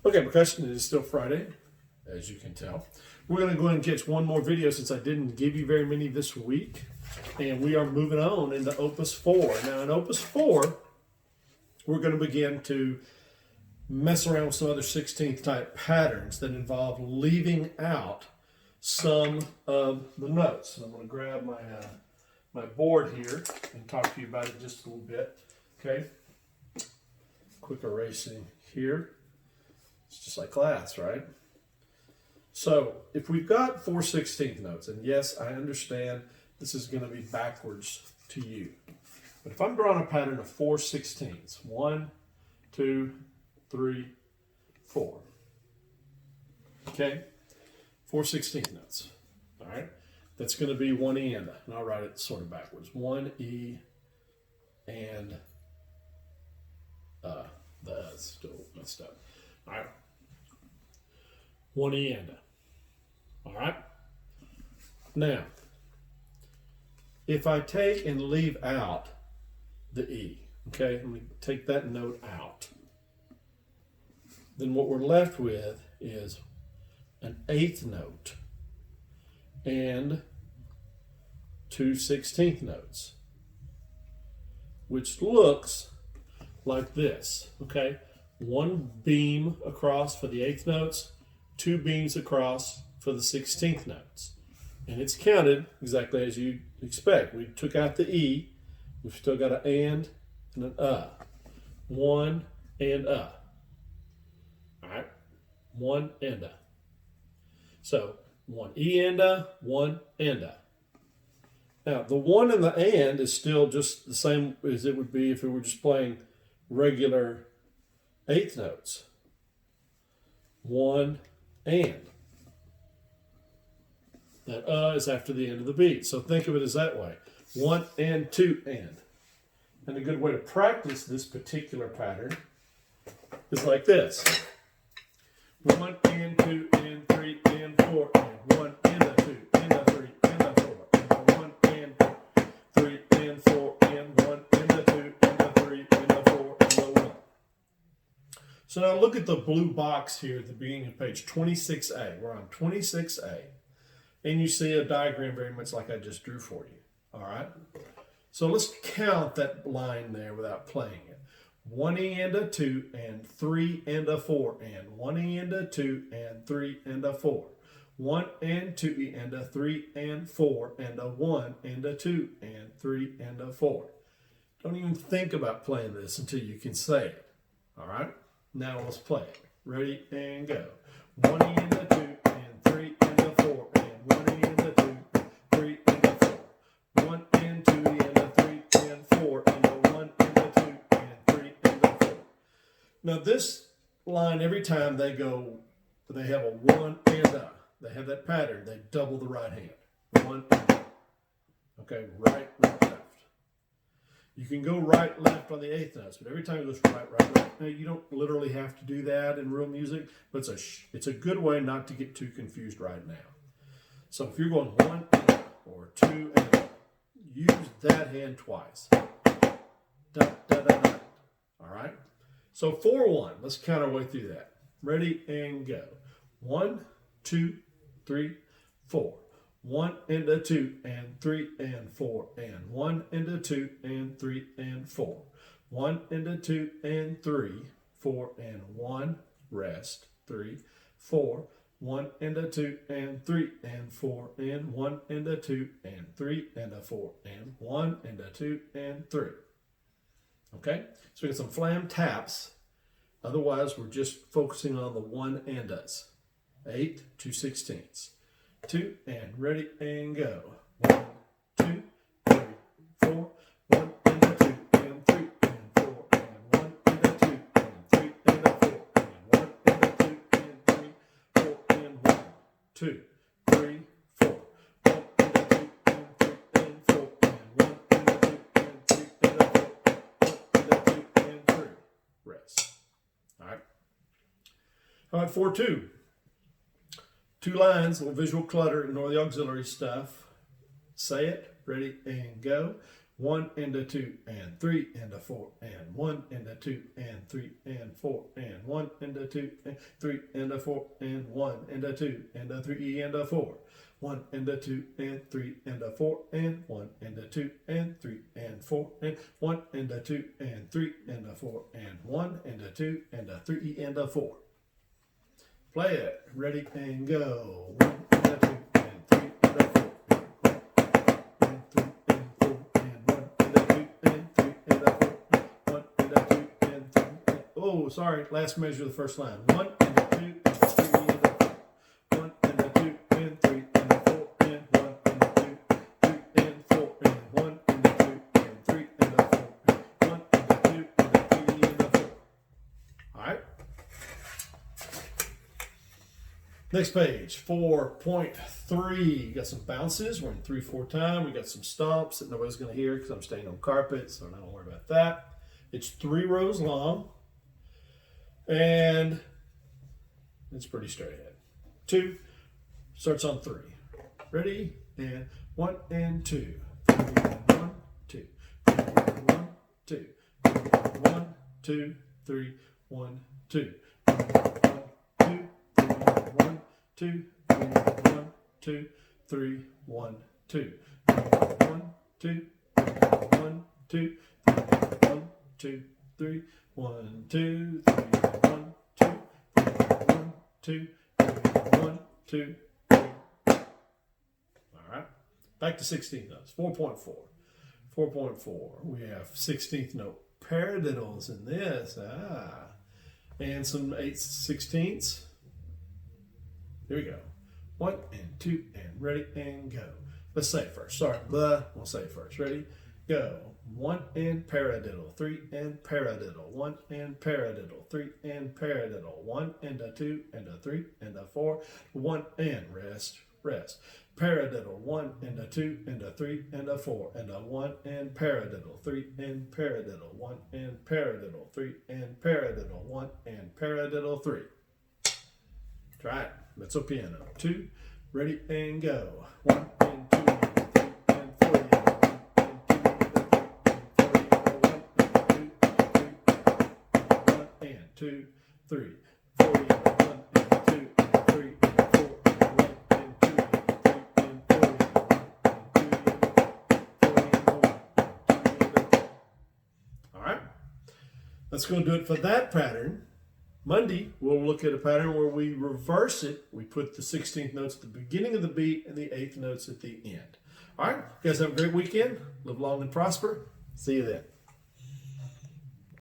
Okay, percussion, it is still Friday, as you can tell. We're going to go ahead and catch one more video since I didn't give you very many this week. And we are moving on into Opus 4. Now in Opus 4, we're going to begin to mess around with some other 16th type patterns that involve leaving out some of the notes. So I'm going to grab my board here and talk to you about it just a little bit. Okay, quick erasing here. It's just like class, right? So if we've got 4/16 notes, and yes, I understand this is going to be backwards to you, but if I'm drawing a pattern of 4/16, 1, 2, 3, 4. Okay, 4/16 notes. All right, that's going to be one E and a, and I'll write it sort of backwards. 1 E and that's still messed up. All right, 1 E and a. All right. Now, if I take and leave out the E, okay, let me take that note out, then what we're left with is an 8th note and 2 16th notes, which looks like this, okay? 1 beam across for the 8th notes, 2 beams across for the 16th notes. And it's counted exactly as you expect. We took out the E, we've still got an and an 1 and All right, 1 and So 1 E and 1 and Now the 1 and the and is still just the same as it would be if we were just playing regular 8th notes. 1 and. That is after the end of the beat. So think of it as that way. 1 and 2 and. And a good way to practice this particular pattern is like this. 1 and 2 and 3 and 4 and 1 and a 2 and a 3 and a 4 and a 1 and 3 and 4 and 1 and a 2 and a 3 and a 4 and a 1. So now look at the blue box here at the beginning of page 26A. We're on 26A. And you see a diagram very much like I just drew for you. All right? So let's count that line there without playing it. 1 E and a 2 and 3 and a 4 and 1 E and a 2 and 3 and a 4. 1 and 2 E and a 3 and 4 and a 1 and a 2 and 3 and a 4. Don't even think about playing this until you can say it. All right? Now let's play it. Ready and go. 1 E and a 2 and 3 and a 4 and 1 E and a 2, 3 and a 4. 1 and 2 E and a 3 and 4 and a 1 and a 2 and 3 and a 4. Now this line, every time they go, they have a 1 and a. They have that pattern. They double the right hand. 1 and a. Okay, right, left. You can go right, left on the 8th notes, but every time it goes right, left. Now, you don't literally have to do that in real music, but it's a good way not to get too confused right now. So if you're going 1 and or 2 and use that hand twice. Da, da, da, da. All right? So 4/1. Let's count our way through that. Ready and go. 1, 2, 3, 4. 1 and a 2 and 3 and 4 and 1 and a 2 and 3 and 4. 1 and a 2 and 3, 4 and 1, rest, 3, 4. 1 and a 2 and 3 and 4 and 1 and a 2 and 3 and a 4 and 1 and a 2 and 3. Okay, so we get some flam taps. Otherwise, we're just focusing on the 1 and us. 8, 2 16ths. 2 and ready and go. 1, 2, 3, 4. 1 and a 2 and 3 and 4 and 1 and a 2 and 3 and a 4 and 1 and a 2 and 3, 4 and 1, 2, 3, 4. 1 and a 2 and 3 and 4 and 1 and a 2 and 3 and a 4 and 1 and a 2 and 3. Rest. All right. How about 4/2? 2 lines, a little visual clutter, ignore the auxiliary stuff. Say it, ready and go. 1 and a 2 and 3 and a 4 and 1 and a 2 and 3 and 4 and 1 and a 2 and 3 and a 4 and 1 and a 2 and a 3 and a 4. 1 and a 2 and 3 and a 4 and 1 and a 2 and 3 and 4 and 1 and a 2 and 3 and a 4 and 1 and a 2 and a 3 and a 4. Play it. Ready and go. 1 and a 2 and 3 and a 4 and 3 and 4 and 1 and a 2 and 3 and a 4 1 and a 2 and 3 and, oh, sorry, last measure of the first line. 1 and a 2 and 3 and a 4 1 and a 2 and 3 and a 4 and 1 and a 2 3 and 4 and 1 and a 2 and 3 and a 4 1 and a 2 and a 3 and a 4. All right. Next page, 4.3. Got some bounces. We're in 3/4 time. We got some stomps that nobody's going to hear because I'm staying on carpet, so don't worry about that. It's 3 rows long, and it's pretty straight ahead. 2 starts on 3. Ready? And 1 and 2. 1, 2. 1, 2. 1, 2, 3, 1, 2. 2, 3, 1, 2, 3, 1, 2. 1, 2, 1, 2, 1, 2, 3, 1, 2, 3, 1, 2, 1, 2, 1, 2, 3. All right. Back to 16th notes. 4.4. 4.4. We have 16th note paradiddles in this. And some 8/16ths. Here we go. 1 and 2 and ready and go. Let's say it first. Sorry, but we'll say it first. Ready? Go. 1 and paradiddle. 3 and paradiddle. 1 and paradiddle. 3 and paradiddle. 1 and a 2 and a 3 and a 4. 1 and rest, rest. Paradiddle. 1 and a 2 and a 3 and a 4 and a 1 and paradiddle. 3 and paradiddle. 1 and paradiddle. 3 and paradiddle. 1 and paradiddle. 3. Try it. Mezzo piano. 2, ready and go. 1 and 2 and 3 and 4 and 1 and 2 3 4 and 1 and 2 and 3 and 4 and 1 and 2 and 3 and 4 and 1. All right. That's going to do it for that pattern. Monday, we'll look at a pattern where we reverse it. We put the 16th notes at the beginning of the beat and the 8th notes at the end. All right, you guys have a great weekend. Live long and prosper. See you then.